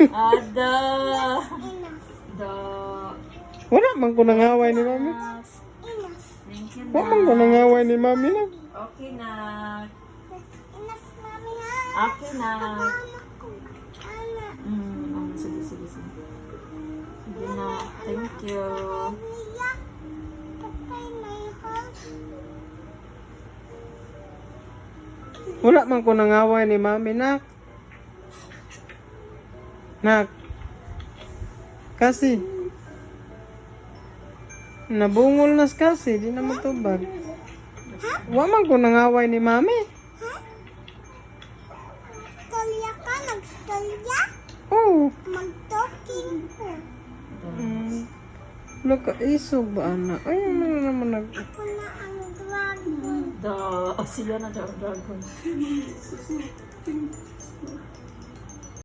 Ada. Da. Wala man ko nangaway ni mami. Thank you Wala man ko na. nangaway ni mami na. Okay na. Okay na. Sige, sige, sige. Sige na. Thank you. Wala man ko nangaway ni mami, nak. Nak. Kasi. Nabungol nas kasi, di na matubag. Wala man ko nangaway ni mami. Nagstolya ka? Nagstolya? Oo. Mag-talking po. Wala ka isog ba, anak? Ay, ano naman nag... Ako na ang dragon. Da. Siya na daw, dragon.